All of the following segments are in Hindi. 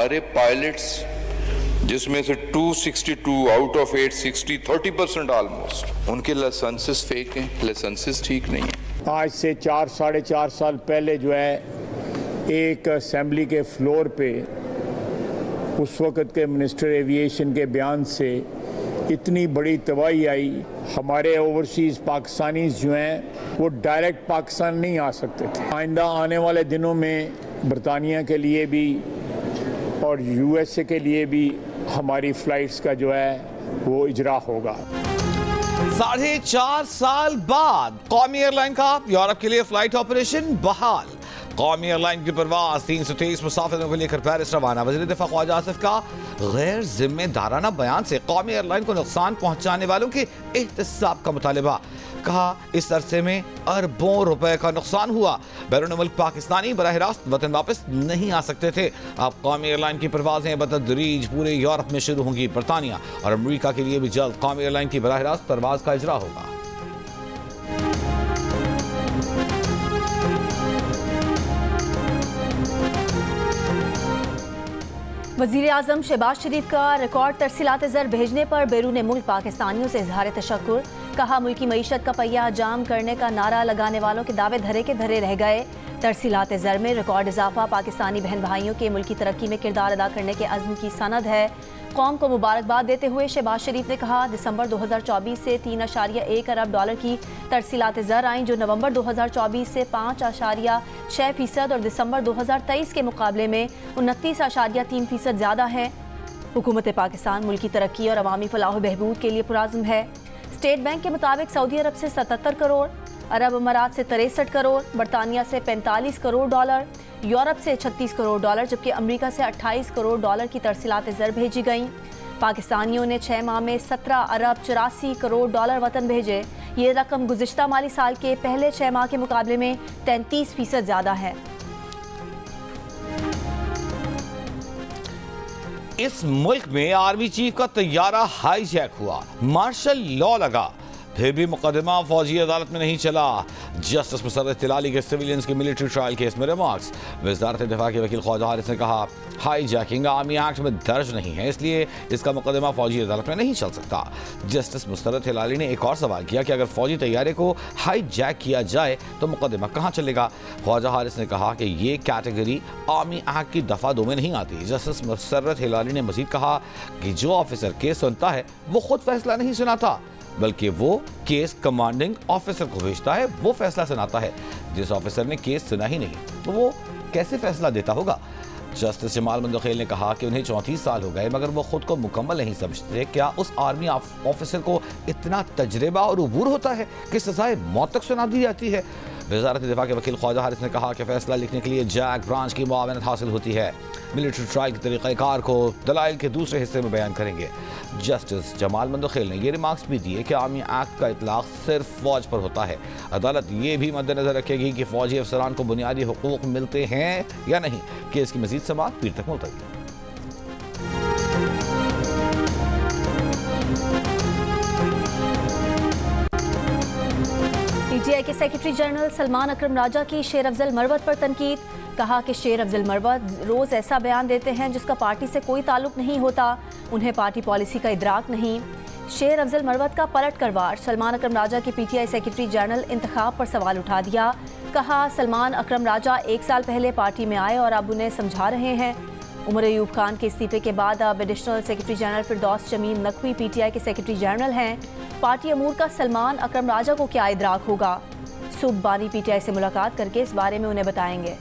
हमारे पायलट्स, जिसमें से 262 आउट ऑफ 860, 30% ऑलमोस्ट, उनके लाइसेंसेस फेक हैं, लाइसेंसेस ठीक नहीं है। आज से 4-4.5 साल पहले जो है एक असेंबली के फ्लोर पे उस वक़्त के मिनिस्टर एविएशन के बयान से इतनी बड़ी तबाही आई, हमारे ओवरसीज़ पाकिस्तानीज़ जो हैं वो डायरेक्ट पाकिस्तान नहीं आ सकते थे। आइंदा आने वाले दिनों में बरतानिया के लिए भी और USA के लिए भी हमारी फ़्लाइट्स का जो है वो इजरा होगा। 4.5 साल बाद कौमी एयरलाइन का यूरोप के लिए फ्लाइट ऑपरेशन बहाल। कौमी एयरलाइन की परवाज 323 मुसाफिरों को लेकर पेरिस रवाना। वज़ीर दिफा ख्वाजा आसिफ का गैर जिम्मेदाराना बयान से कौमी एयरलाइन को नुकसान पहुंचाने वालों के एहतसाब का मुतालिबा। कहा इस अरसे में अरबों रुपए का नुकसान हुआ। बैरून मुल्क पाकिस्तानी बराह रास्त वतन वापस नहीं आ सकते थे। अब कौमी एयरलाइन की परवाजें बतदरीज पूरे यूरोप में शुरू होंगी। बरतानिया और अमरीका के लिए भी जल्द कौमी एयरलाइन की बराह रास्त परवाज का इजरा होगा। वज़ीर आज़म शहबाज शरीफ का रिकॉर्ड तरसीलात ज़र भेजने पर बैरून मुल्क पाकिस्तानियों से इजहार तशक्कुर। कहा मुल्की मईशत का पहिया जाम करने का नारा लगाने वालों के दावे धरे के धरे रह गए। तरसीलात ज़र में रिकॉर्ड इजाफा पाकिस्तानी बहन भाइयों के मुल्की तरक्की में किरदार अदा करने के अज़्म की सनद है। कौम को मुबारकबाद देते हुए शहबाज शरीफ ने कहा दिसंबर 2024 से 3.1 अरब डॉलर की तरसीलात ज़र आईं, जो नवंबर 2024 से 5.6% और दिसंबर 2023 के मुकाबले में 29.3% ज़्यादा है। हुकूमत पाकिस्तान मुल्की तरक्की और अवामी फलाह बहबूद के लिए पुराज़्म है। स्टेट बैंक के मुताबिक सऊदी अरब से 77 करोड़, अरब अमारात से 63 करोड़, बरतानिया से 45 करोड़ डॉलर, यूरोप से 36 करोड़ डॉलर जबकि अमेरिका से 28 करोड़ डॉलर की तरसीलात ज़र भेजी गईं। पाकिस्तानियों ने 6 माह में 17 अरब 84 करोड़ डॉलर वतन भेजे। ये रकम गुज़िश्ता माली साल के पहले 6 माह के मुकाबले में 33% ज़्यादा है। इस मुल्क में आर्मी चीफ का तैयारा हाईजैक हुआ, मार्शल लॉ लगा, फिर भी मुकदमा फौजी अदालत में नहीं चला। जस्टिस मुसर्रत तिलाली के सिविलियंस के मिलिट्री ट्रायल केस में रिमार्क्स। वज़ारत दिफा के वकील ख्वाजा हारिस ने कहा हाईजैकिंग आर्मी एक्ट में दर्ज नहीं है, इसलिए इसका मुकदमा फौजी अदालत में नहीं चल सकता। जस्टिस मुसर्रत तिलाली ने एक और सवाल किया कि अगर फौजी तैयारे को हाईजैक किया जाए तो मुकदमा कहाँ चलेगा। ख्वाजा हारिस ने कहा कि ये कैटेगरी आर्मी एक्ट की दफ़ा 2 में नहीं आती। जस्टिस मुसर्रत तिलाली ने मजीद कहा कि जो ऑफिसर केस सुनता है वो खुद फैसला नहीं सुनाता, बल्कि वो केस कमांडिंग ऑफिसर को भेजता है, वो फैसला सुनाता है। जिस ऑफिसर ने केस सुना ही नहीं तो वो कैसे फैसला देता होगा। जस्टिस जमाल मंदखेल ने कहा कि उन्हें 34 साल हो गए मगर वो खुद को मुकम्मल नहीं समझते। क्या उस आर्मी ऑफिसर को इतना तजर्बा और उबूर होता है कि सजाए मौत तक सुना दी जाती है। वज़ारत दिफा के वकील ख्वाजा हारिस ने कहा कि फैसला लिखने के लिए जैक ब्रांच की मुआवनत हासिल होती है। मिलिट्री ट्रायल के तरीक़ाकार को दलाइल के दूसरे हिस्से में बयान करेंगे। जस्टिस जमाल मंदखेल ने यह रिमार्क्स भी दिए कि आर्मी एक्ट का इतलाक़ सिर्फ फौज पर होता है। अदालत ये भी मद्देनजर रखेगी कि फौजी अफसरान को बुनियादी हुकूक मिलते हैं या नहीं। केस की मजीद समाअत पीर तक मुलतवी। पीटीआई के सेक्रेटरी जनरल सलमान अकरम राजा की शेर अफजल मरवत पर तनकीद। कहा कि शेर अफजल मरवत रोज़ ऐसा बयान देते हैं जिसका पार्टी से कोई ताल्लुक नहीं होता, उन्हें पार्टी पॉलिसी का इदराक नहीं। शेर अफजल मरवत का पलट कर वार सलमान अकरम राजा के पीटीआई सेक्रेटरी जनरल इंतखाब पर सवाल उठा दिया। कहा सलमान अकरम राजा 1 साल पहले पार्टी में आए और अब उन्हें समझा रहे हैं। उमर अयूब खान के इस्तीफे के बाद अब एडिशनल सेक्रेटरी जनरल फिरदौस शमीम नकवी पीटीआई के सेक्रेटरी जनरल हैं। पार्टी अमूर का सलमान अकरम राजा को क्या इदराक होगा। सुबह बानी पीटीआई से मुलाकात करके इस बारे में उन्हें बताएंगे।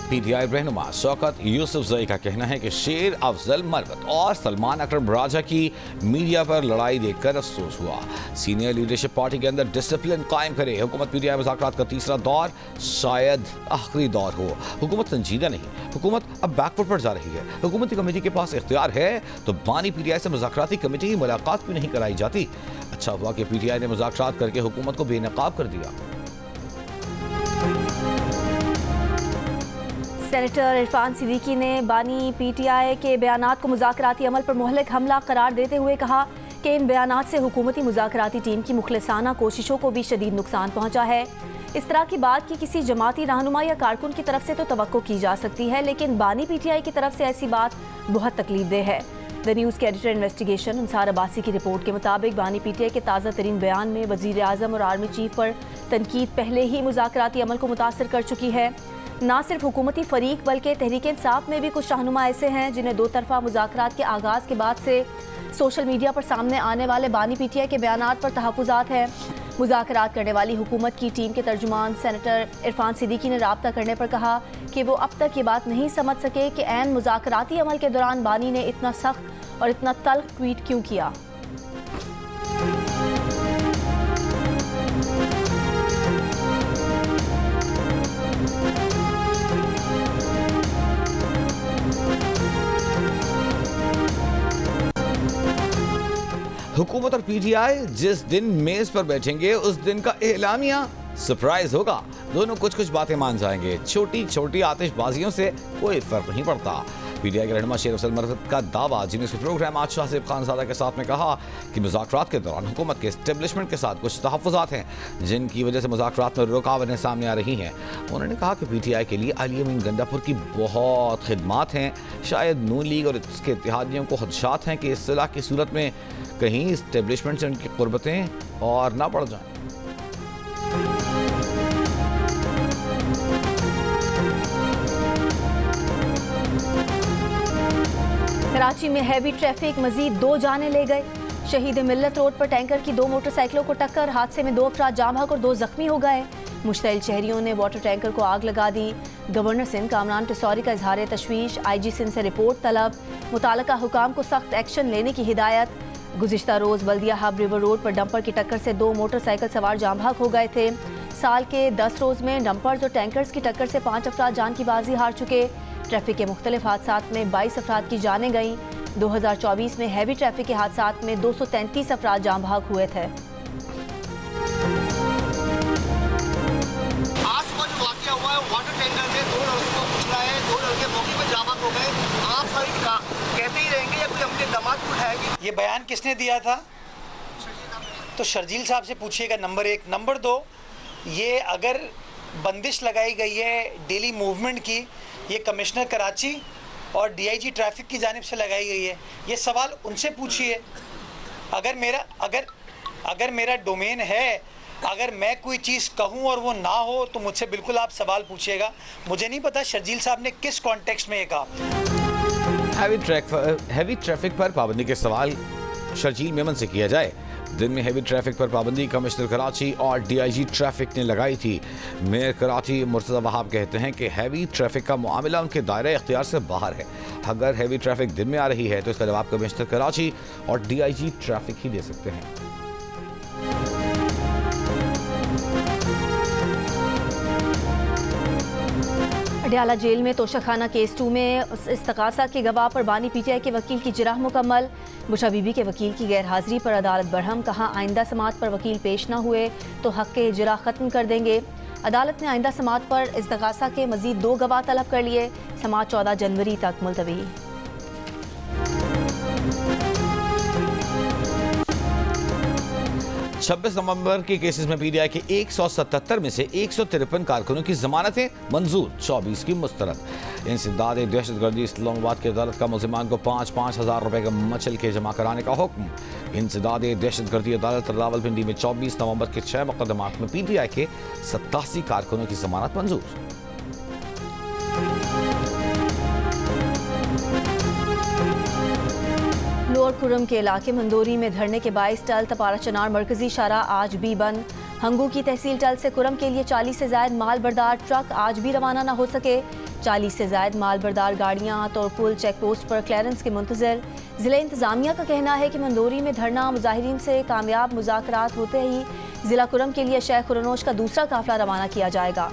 पीटीआई रहनुमा शौकत यूसुफजई का कहना है कि शेर अफजल मरवत और सलमान अकरम राजा की मीडिया पर लड़ाई देखकर अफसोस हुआ। सीनियर लीडरशिप पार्टी के अंदर डिसिप्लिन कायम करे। हुकूमत पीटीआई मुज़ाकरात का तीसरा दौर शायद आखिरी दौर हो। हुकूमत संजीदा नहीं, हुकूमत अब बैकवर्ड पर जा रही है। हुकूमती कमेटी के पास इख्तियार है तो बानी पीटीआई से मुज़ाकराती कमेटी की मुलाकात क्यों नहीं कराई जाती। अच्छा हुआ कि पीटीआई ने मुज़ाकरात करके हुकूमत को बेनकाब कर दिया। सेनेटर इरफान सिद्दीकी ने बानी पीटीआई के बयानात को मुज़ाकराती अमल पर मुहलिक हमला करार देते हुए कहा के इन बयानात से हुकूमती मुज़ाकराती टीम की मुखलिसाना कोशिशों को भी शदीद नुकसान पहुंचा है। इस तरह की बात की किसी जमाती रहनुमा या कारकुन की तरफ से तो तवक्को की जा सकती है, लेकिन बानी PTI की तरफ से ऐसी बात बहुत तकलीफदेह है। द न्यूज़ के एडिटर इन्वेस्टिगेशन अंसार अब्बासी की रिपोर्ट के मुताबिक बानी PTI के ताज़ा तरीन बयान में वज़ीर आज़म और आर्मी चीफ पर तनकीद पहले ही मुज़ाकराती अमल को मुतासर कर चुकी है। ना सिर्फ हुकूमती फरीक बल्कि तहरीक इंसाफ में भी कुछ रहनुमा ऐसे हैं जिन्हें दो तरफा मुज़ाकरात के आगाज़ के बाद से सोशल मीडिया पर सामने आने वाले बानी PTI के बयानात पर तहफ़्फ़ुज़ात हैं। मुज़ाकरात करने वाली हुकूमत की टीम के तर्जुमान सेनेटर इरफान सिद्दीकी ने राब्ता करने पर कहा कि वो अब तक ये बात नहीं समझ सके कि ऐन मुज़ाकराती अमल के दौरान बानी ने इतना सख्त और इतना तल्ख ट्वीट क्यों किया। हुकूमत और PTI जिस दिन मेज पर बैठेंगे उस दिन का एलामिया सरप्राइज होगा। दोनों कुछ कुछ बातें मान जाएंगे। छोटी छोटी आतिशबाजियों से कोई फर्क नहीं पड़ता। PTI के रहनुमा शेर अफजल मरहत का दावा जिन्हें उसके प्रोग्राम आज शाह खानजादा के साथ में कहा कि मुज़ाकरात के दौरान हुकूमत के एस्टेब्लिशमेंट के साथ कुछ तहफ़्फ़ुज़ात हैं जिनकी वजह से मुज़ाकरात में रुकावटें सामने आ रही हैं। उन्होंने कहा कि PTI के लिए अली अमीन गंडापुर की बहुत खिदमात हैं। शायद नून लीग और इसके इत्तेहादियों को खदशात हैं कि इस सलाह की सूरत में कहीं एस्टेब्लिशमेंट से उनकी क़ुर्बतें और ना बढ़ जाएं। कराची में हैवी ट्रैफिक मजीद 2 जाने ले गए। शहीद मिल्लत रोड पर टैंकर की 2 मोटरसाइकिलों को टक्कर, हादसे में 2 अफराद जाम बहक और 2 जख्मी हो गए। मुश्तइल शहरियों ने वाटर टैंकर को आग लगा दी। गवर्नर सिंध कामरान टिसौरी का इजहार तशवीश, IG सिंध से रिपोर्ट तलब, मुतालका हुकाम को सख्त एक्शन लेने की हिदायत। गुज़िश्ता रोज़ बल्दिया हब रिवर रोड पर डंपर की टक्कर से 2 मोटरसाइकिल सवार जाम बहक हो गए थे। साल के 10 रोज़ में डंपर्स और टैंकर्स की टक्कर से 5 अफराद जान की बाजी हार चुके। ट्रैफिक के मुख्तलिफ हादसात में 22 अफराद की जानें गईं। 2024 में हैवी ट्रैफिक के हादसात में 233 अफराद जाम बहक हुए थे। आज सुबह जो वाक़या हुआ है वाटर टैंकर में 2 लड़कों को कुचला है, 2 लड़के मौके पर जाम बहक हो गए। आप सर कहते ही रहेंगे या कोई अपने दमाद को उठाएगी? ये बयान किसने दिया था? तो शर्जील साहब से पूछिएगा, नंबर 1। नंबर 2, ये अगर बंदिश लगाई गई है डेली मूवमेंट की, ये कमिश्नर कराची और DIG ट्रैफिक की जानिब से लगाई गई है। ये सवाल उनसे पूछिए। अगर मेरा डोमेन है, अगर मैं कोई चीज़ कहूँ और वो ना हो तो मुझसे बिल्कुल आप सवाल पूछिएगा। मुझे नहीं पता शर्जील साहब ने किस कॉन्टेक्स्ट में ये कहा। हैवी ट्रैफिक पर पाबंदी के सवाल शर्जील मेमन से किया जाए। दिन में हैवी ट्रैफिक पर पाबंदी कमिश्नर कराची और DIG ट्रैफिक ने लगाई थी। मेयर कराची मुर्तज़ा वहाब कहते हैं कि हैवी ट्रैफिक का मामला उनके दायरे इख्तियार से बाहर है। अगर हैवी ट्रैफिक दिन में आ रही है तो इसका जवाब कमिश्नर कराची और DIG ट्रैफिक ही दे सकते हैं। अडयाला जेल में तोशाखाना केस 2 में इस्तगासा के गवाह पर बानी PTI के वकील की जिरह मुकम्मल। बुशा बीबी के वकील की गैर हाजिरी पर अदालत बरहम, कहा आइंदा समात पर वकील पेश न हुए तो हक के इजरा ख़त्म कर देंगे। अदालत ने आइंदा समात पर इस्तगासा के मजीद 2 गवाह तलब कर लिए। समात 14 जनवरी तक मुलतवी। 26 नवंबर के केसेस में PTI के 177 में से 153 कारकुनों की जमानतें मंजूर, 24 की मुस्तरद। इंसदाद दहशतगर्दी इस्लामाबाद की अदालत का मुलजिमान को 5-5 हज़ार रुपए का मचल के जमा कराने का हुक्म। इंसदाद दहशतगर्दी अदालत रावलपिंडी में 24 नवंबर के 6 मुकदमात में PTI के 87 कारकुनों की जमानत मंजूर। लोअर कुरम के इलाके मंदोरी में धरने के बाइस टल तपारा चनार मरकजी शारा आज भी बंद। हंगू की तहसील टल से कुरम के लिए 40 से ज्यादा माल बरदार ट्रक आज भी रवाना न हो सके। 40 से ज्यादा माल बरदार गाड़ियां तोरपुल चेक पोस्ट पर क्लियरेंस के मुंतजर। जिला इंतजामिया का कहना है कि मंदोरी में धरना मुजाहिरीन से कामयाब मुज़ाकरात होते ही जिला कुरम के लिए शेख खुरनोश का दूसरा काफिला रवाना किया जाएगा।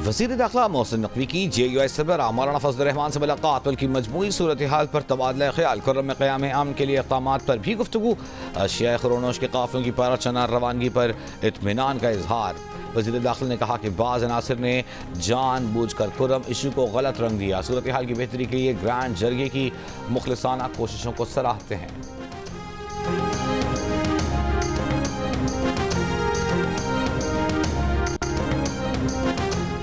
वज़ीर दाखिला मोहसिन नकवी की JUI सरबराह मौलाना फजल रहमान से मुलाकात, बल्कि मजमूई सूरत हाल पर तबादला ख्याल, कुर्रम में क़याम अमन के लिए इक़दामात पर भी गुफ्तगू। शेख खुरनोश के काफ़िलों की पारा चनार रवानगी पर इत्मीनान का इजहार। वज़ीर दाखिला ने कहा कि बाज़ अनासिर ने जानबूझकर खुर्रम इशू को गलत रंग दिया। सूरत हाल की बेहतरी के लिए ग्रांड जरगे की मुखलिसाना कोशिशों को सराहते हैं।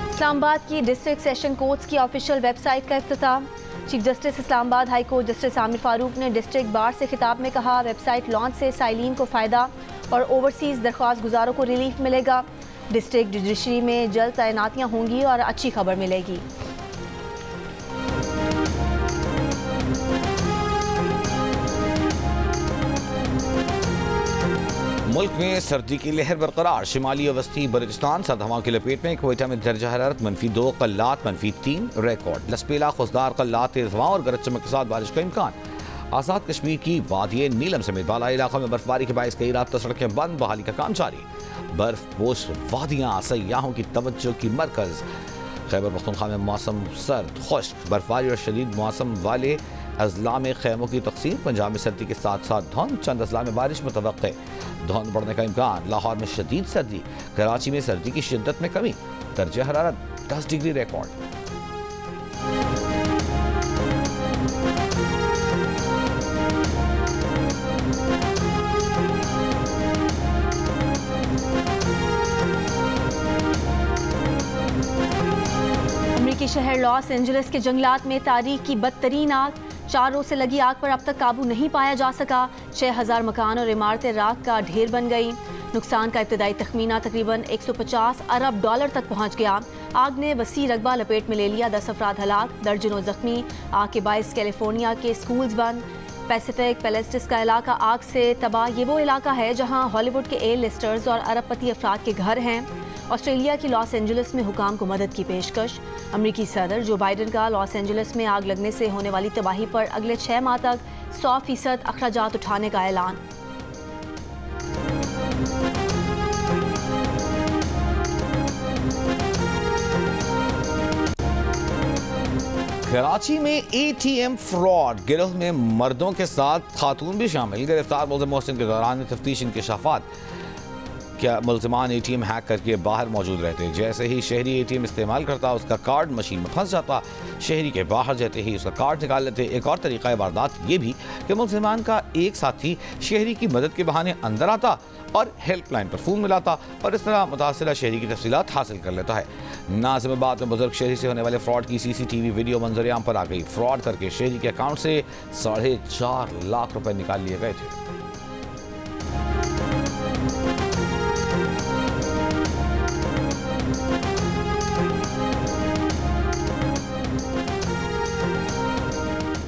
इस्लामाबाद की डिस्ट्रिक्ट सेशन कोर्ट्स की ऑफिशियल वेबसाइट का इफ्तिताम। Chief justice Islamabad high court justice Aamir Farooq ने डिस्ट्रिक्ट बार से खिताब में कहा, वेबसाइट लॉन्च से साइलिन को फ़ायदा और ओवरसीज़ दरख्वास्त गुजारों को रिलीफ मिलेगा। डिस्ट्रिक्ट जुडिशरी में जल्द तैनातियाँ होंगी और अच्छी खबर मिलेगी। मुल्क में सर्दी की लहर बरकरार। शिमाली और वस्ती बलूचिस्तान सर्द हवाओं की लपेट में। क्वेटा में दर्जा हरारत -2, कल्लात -3 रिकॉर्ड। लसपेला खुशदार कल्लात, तेज हवाओं और गरज चमक के साथ बारिश का इम्कान। आज़ाद कश्मीर की वादिये नीलम समेत बालाई इलाकों में बर्फबारी के बायस कई रात सड़कें बंद, बहाली का काम जारी। बर्फपोश वादियाँ सयाहों की तवज्जो की मरकज। खैबर पख्तूनख्वा में मौसम सर्द खुश्क, बर्फबारी और शदीद मौसम वाले अजला में खैमों की तकसीम। पंजाब में सर्दी के साथ साथ धुंध, चंद अजला में बारिश मुतवक्के, धुंध बढ़ने का इम्कान। लाहौर में शदीद सर्दी, कराची में सर्दी की शिद्दत में कमी, दर्जा हरारत 10 डिग्री रिकॉर्ड। अमेरिकी शहर लॉस एंजलिस के जंगलात में तारीख की बदतरीन आग। 4 रोज से लगी आग पर अब तक काबू नहीं पाया जा सका। 6000 मकान और इमारतें राख का ढेर बन गई। नुकसान का इब्तदाई तखमीना तकरीबन 150 अरब डॉलर तक पहुंच गया। आग ने वसी रकबा लपेट में ले लिया, 10 अफराद हलाक, दर्जनों जख्मी। आग के बायस कैलिफोर्निया के स्कूल्स बंद। पैसिफिक पैलेस्टिस का इलाका आग से तबाह। ये वो इलाका है जहां हॉलीवुड के ए लिस्टर्स और अरबपति अफराद के घर हैं। ऑस्ट्रेलिया की लॉस एंजलिस में हुकाम को मदद की पेशकश। अमेरिकी सदर जो बाइडन का लॉस एंजलिस में आग लगने से होने वाली तबाही पर अगले 6 माह तक 100% अखराजात उठाने का ऐलान। कराची में ATM फ्रॉड गिरोह में मर्दों के साथ खातून भी शामिल। गिरफ्तार मुलजिम मोहसिन के दौरान तफ्तीश इंकशाफात क्या मुलजिमान ATM हैक करके बाहर मौजूद रहते। जैसे ही शहरी ATM इस्तेमाल करता उसका कार्ड मशीन में फंस जाता। शहरी के बाहर जाते ही उसका कार्ड निकाल लेते। एक और तरीका वारदात ये भी कि मुलजिमान का एक साथी शहरी की मदद के बहाने अंदर आता और हेल्पलाइन पर फ़ोन मिलाता और इस तरह मुतासिरा शहरी की तफसीलात हासिल कर लेता है। नाज़िमाबाद में बुजुर्ग शहरी से होने वाले फ्रॉड की CCTV वीडियो मंजर-ए-आम पर आ गई। फ्रॉड करके शहरी के अकाउंट से 4.5 लाख रुपए निकाल लिए गए थे।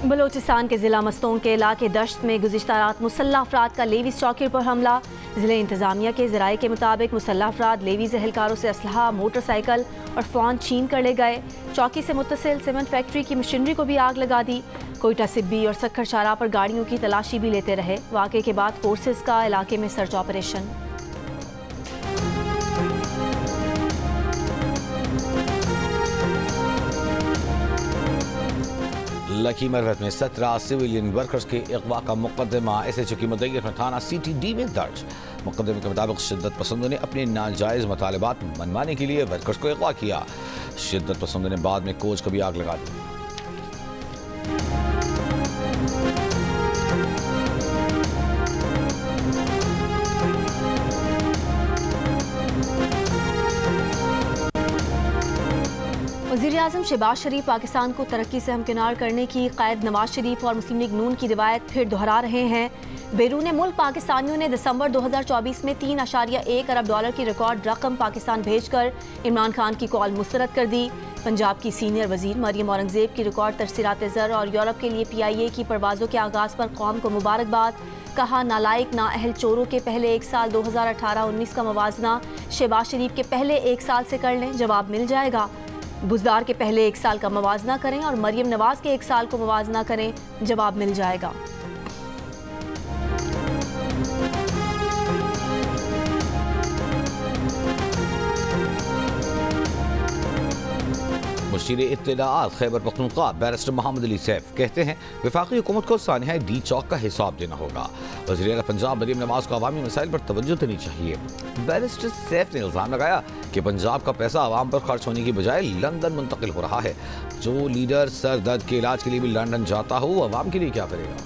बलोचिस्तान के ज़िला मस्तोंग के इलाके दश्त में गुज़िश्ता रात मुसल्लह अफराद का लेवीज़ चौकी पर हमला। ज़िले इंतज़ामिया के ज़राए के मुताबिक मुसल्लह अफराद लेवीज़ एहलकारों से असलहा, मोटरसाइकिल और फ़ोन छीन कर ले गए। चौकी से मुत्तसिल सीमेंट फैक्ट्री की मशीनरी को भी आग लगा दी। कोयटा सिब्बी और सक्खर शाहराह पर गाड़ियों की तलाशी भी लेते रहे। वाक़े के बाद फोर्सेस का इलाके में सर्च ऑपरेशन। लकी मरहत में 17 सिविलियन वर्कर्स के अगवा का मुकदमा SHO की मुद्दई में थाना CTD में दर्ज। मुकदमे के मुताबिक शिद्दत पसंदों ने अपने नाजायज़ मुतालबात मनवाने के लिए वर्कर्स को अगवा किया। शिद्दत पसंदों ने बाद में कोच को भी आग लगा दी। वज़ीर-ए-आज़म शहबाज शरीफ पाकिस्तान को तरक्की से हमकिनार करने की कायद नवाज शरीफ और मुस्लिम लीग नून की रिवायत फिर दोहरा रहे हैं। बैरून मुल्क पाकिस्तानियों ने दिसंबर 2024 में 3.1 अरब डॉलर की रिकॉर्ड रकम पाकिस्तान भेजकर इमरान खान की कॉल मुस्तरद कर दी। पंजाब की सीनियर वजीर मरियम औरंगजेब की रिकॉर्ड तरसीरात ज़र और यूरोप के लिए PIA की परवाज़ों के आगाज़ पर कौम को मुबारकबाद। कहा, नालायक नाअहल चोरों के पहले एक साल 2018-19 का मवाजना शहबाज शरीफ के पहले एक साल से कर लें, जवाब मिल जाएगा। बुजदार के पहले एक साल का मवाजना करें और मरियम नवाज के एक साल को मवाजना करें, जवाब मिल जाएगा। मुशीर इत्तलाआत खैबर पख्तूनख्वा बैरिस्टर मोहम्मद अली सैफ कहते हैं वफाकी हुकूमत को सानिया डी चौक का हिसाब देना होगा। वज़ीर पंजाब मरीम नवाज को अवामी मसाइल पर तवज्जो देनी चाहिए। बैरिस्टर सैफ ने इल्ज़ाम लगाया कि पंजाब का पैसा आवाम पर खर्च होने की बजाय लंदन मुंतकिल हो रहा है। जो लीडर सर दर्द के इलाज के लिए भी लंदन जाता हो वो अवाम के लिए क्या करेगा।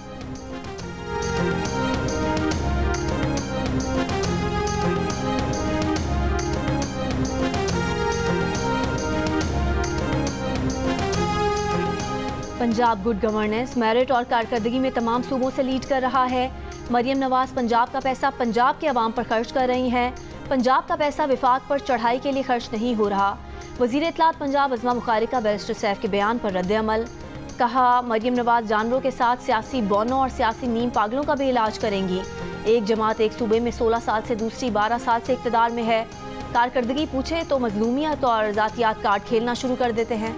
पंजाब गुड गवर्नेंस, मेरिट और कारकर्दगी में तमाम सूबों से लीड कर रहा है। मरियम नवाज पंजाब का पैसा पंजाब के अवाम पर खर्च कर रही हैं। पंजाब का पैसा विफाक पर चढ़ाई के लिए खर्च नहीं हो रहा। वज़ीर इत्तलात पंजाब अज़मा बुखारी का बैरिस्टर सैफ के बयान पर रद्द-ए-अमल। कहा, मरियम नवाज जानवरों के साथ सियासी बौनों और सियासी नीम पागलों का भी इलाज करेंगी। एक जमात एक सूबे में 16 साल से दूसरी 12 साल से इक़्तिदार में है। कारकर्दगी पूछे तो मज़लूमियत और ज़ातियात कार्ड खेलना शुरू कर देते हैं।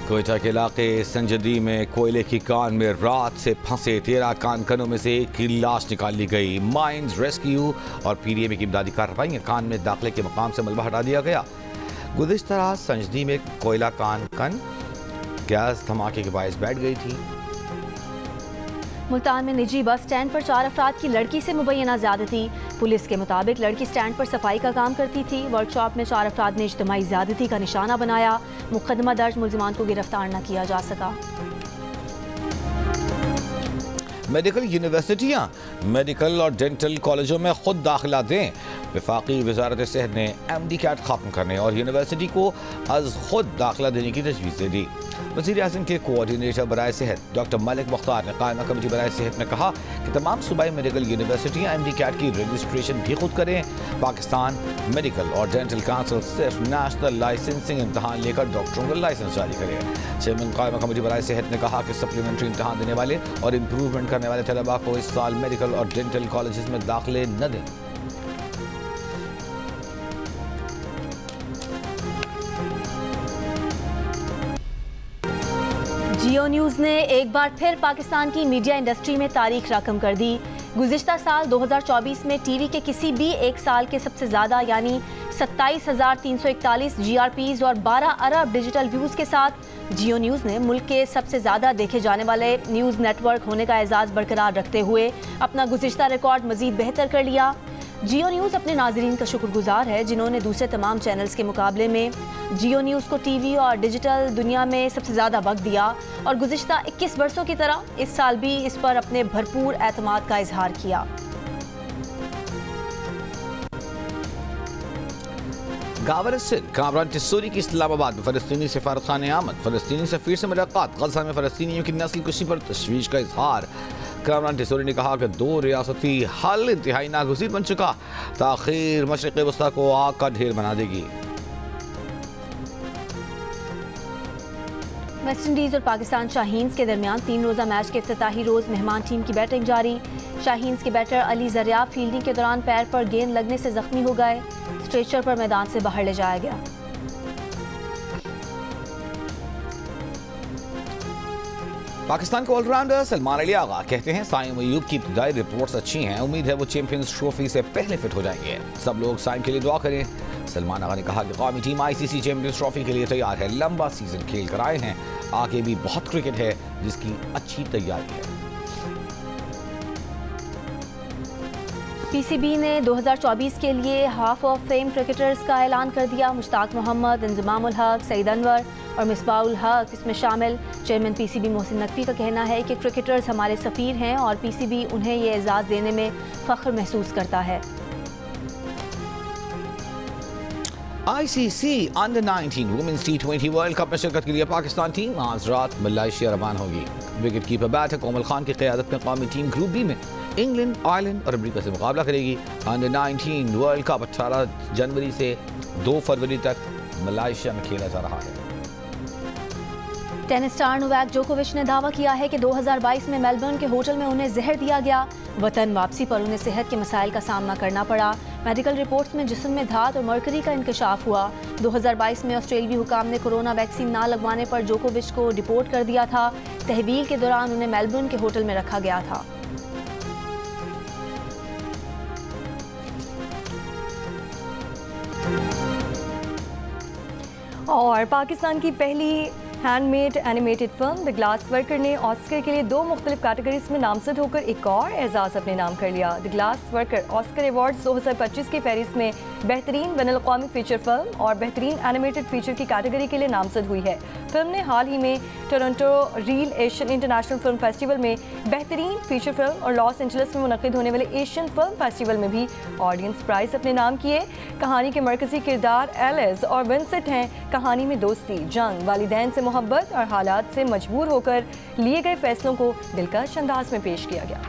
कोयटा के इलाके संजदी में कोयले की कान में रात से फंसे 13 कानकनों में से एक की लाश निकाल ली गई। माइंस रेस्क्यू और पीडीएम की इमदादी कार्रवाई कान में दाखिले के मकाम से मलबा हटा दिया गया। गुज़िश्ता रात संजदी में कोयला कानकन गैस धमाके के बायस बैठ गई थी। मुल्तान में निजी बस स्टैंड पर 4 अफराद की लड़की से मुबैना ज़्यादती। पुलिस के मुताबिक लड़की स्टैंड पर सफाई का काम करती थी। वर्कशॉप में 4 अफराद ने इज्तिमाई ज़्यादती का निशाना बनाया। मुकदमा दर्ज, मुल्ज़िमान को गिरफ्तार न किया जा सका। मेडिकल यूनिवर्सिटियाँ मेडिकल और डेंटल कॉलेजों में खुद दाखिला दें। वफाकी वजारत सेहत ने MD कैट खत्म करने और यूनिवर्सिटी को अज खुद दाखिला देने की तजवीज़ दे दी। वज़ीर आज़म के कोऑर्डिनेटर बराए सेहत डॉक्टर मलिक मुख्तार ने कायमा कमेटी बराए सेहत में कहा कि तमाम सूबाई मेडिकल यूनिवर्सिटियाँ MD कैट की रजिस्ट्रेशन भी खुद करें। पाकिस्तान मेडिकल और डेंटल काउंसिल सिर्फ नेशनल लाइसेंसिंग इम्तहान लेकर डॉक्टरों को लाइसेंस जारी करे। चेयरमैन कायमा कमेटी बराए सेहत ने कहा कि सप्लीमेंट्री इम्तहान देने वाले और इम्प्रूवमेंट करने वाले तलबा को इस साल मेडिकल और डेंटल कॉलेज में दाखिले न दें। जियो न्यूज़ ने एक बार फिर पाकिस्तान की मीडिया इंडस्ट्री में तारीख रकम कर दी। गुज़िश्ता साल 2024 में टीवी के किसी भी एक साल के सबसे ज़्यादा यानी 27,341 GRPs और 12 अरब डिजिटल व्यूज़ के साथ जियो न्यूज़ ने मुल्क के सबसे ज़्यादा देखे जाने वाले न्यूज़ नेटवर्क होने का एजाज़ बरकरार रखते हुए अपना गुज़िश्ता रिकॉर्ड मज़ीद बेहतर कर लिया। जियो न्यूज़ अपने नाज़रीन का शुक्रगुजार है जिन्होंने दूसरे तमाम चैनल्स के मुकाबले में जियो न्यूज़ को टीवी और डिजिटल दुनिया में सबसे ज़्यादा वक्त दिया और गुज़िश्ता 21 बरसों की तरह इस साल भी इस पर अपने भरपूर एतमाद का इजहार किया। गावर सिंध कामरान टिस्सोरी की इस्लामाबाद में फ़लस्तीनी सफारतखाने आमद। फ़लस्तीनी सफ़ीर से मुलाकात। गज़ा में फ़लस्तीनियों की नस्ल कुशी पर तशवीश का इजहार। कामरान टिस्सोरी ने कहा कि 2 रियासती हल इंतहाई नागुज़ीर बन चुका। ताख़ीर मशरिक़ वस्ता को आग का ढेर बना देगी। वेस्ट इंडीज़ और पाकिस्तान शाहीन्स के दरमियान 3 रोज़ा मैच के इफ्तिताही रोज़ मेहमान टीम की बैटिंग जारी। शाहीन्स के बैटर अली ज़रियाब फील्डिंग के दौरान पैर पर गेंद लगने से जख्मी हो गए। स्ट्रेचर पर मैदान से बाहर ले जाया गया। पाकिस्तान के ऑलराउंडर सलमान अली आगा कहते हैं साइम अयूब की इब्तिदाई रिपोर्ट्स अच्छी हैं। उम्मीद है वो चैंपियंस ट्रॉफी से पहले फिट हो जाएंगे। सब लोग साइम के लिए दुआ करें। सलमान आगा ने कहा कि कौमी टीम ICC चैंपियंस ट्रॉफी के लिए तैयार है। लंबा सीजन खेल कर आए हैं। आगे भी बहुत क्रिकेट है जिसकी अच्छी तैयारी है। PCB ने 2024 के लिए हाफ ऑफ फेम क्रिकेटर्स का ऐलान कर दिया। मुश्ताक मोहम्मद, इंजमामुल हक, सईद अनवर और मिसबाउल हक इसमें शामिल। चेयरमैन PCB मोहसिन नकवी का कहना है कि क्रिकेटर्स हमारे सफ़ीर हैं और PCB उन्हें ये एजाज़ देने में फ़ख्र महसूस करता है। ICC under women's T20 world cup में शिरकत के लिए पाकिस्तान टीम आज रात मलेशिया रवाना होगी। विकेट कीपर बैटर कोमल खान की क़यादत में कौमी टीम ग्रुप बी में इंग्लैंड, आयरलैंड और अमेरिका से मुकाबला करेगी। अंडर-19 वर्ल्ड कप 18 जनवरी से 2 फरवरी तक मलेशिया में खेला जा रहा है। टेनिस स्टार नोवाक जोकोविच ने दावा किया है कि 2022 में मेलबर्न के होटल में उन्हें जहर दिया गया। वतन वापसी पर उन्हें सेहत के मसाइल का सामना करना पड़ा। मेडिकल रिपोर्ट्स में जिस्म में धात और मरकरी का इंकशाफ हुआ। 2022 में ऑस्ट्रेलियाई हुकाम ने कोरोना वैक्सीन ना लगवाने पर जोकोविच को डिपोर्ट कर दिया था। तहवील के दौरान उन्हें मेलबर्न के होटल में रखा गया था। और पाकिस्तान की पहली handmade animated film the glass worker ने ऑस्कर के लिए 2 मुख्तलिफ कैटेगरीज में नामजद होकर एक और एजाज़ अपने नाम कर लिया। The glass worker Oscar awards 2025 की फहरिस्त में बेहतरीन बैनुल-अक़वामी फीचर फिल्म और बेहतरीन एनिमेटेड फीचर की कैटेगरी के लिए नामजद हुई है। फिल्म ने हाल ही में Toronto reel Asian international film festival में बेहतरीन फीचर फिल्म और लॉस एंजलिस में मुनक़िद होने वाले एशियन फिल्म फेस्टिवल में भी ऑडियंस प्राइज़ अपने नाम किए। कहानी के मरकज़ी किरदार एलिस और विंसेंट हैं। कहानी में दोस्ती, जंग, वालिदैन से मोहब्बत और हालात से मजबूर होकर लिए गए फैसलों को दिलकश अंदाज में पेश किया गया।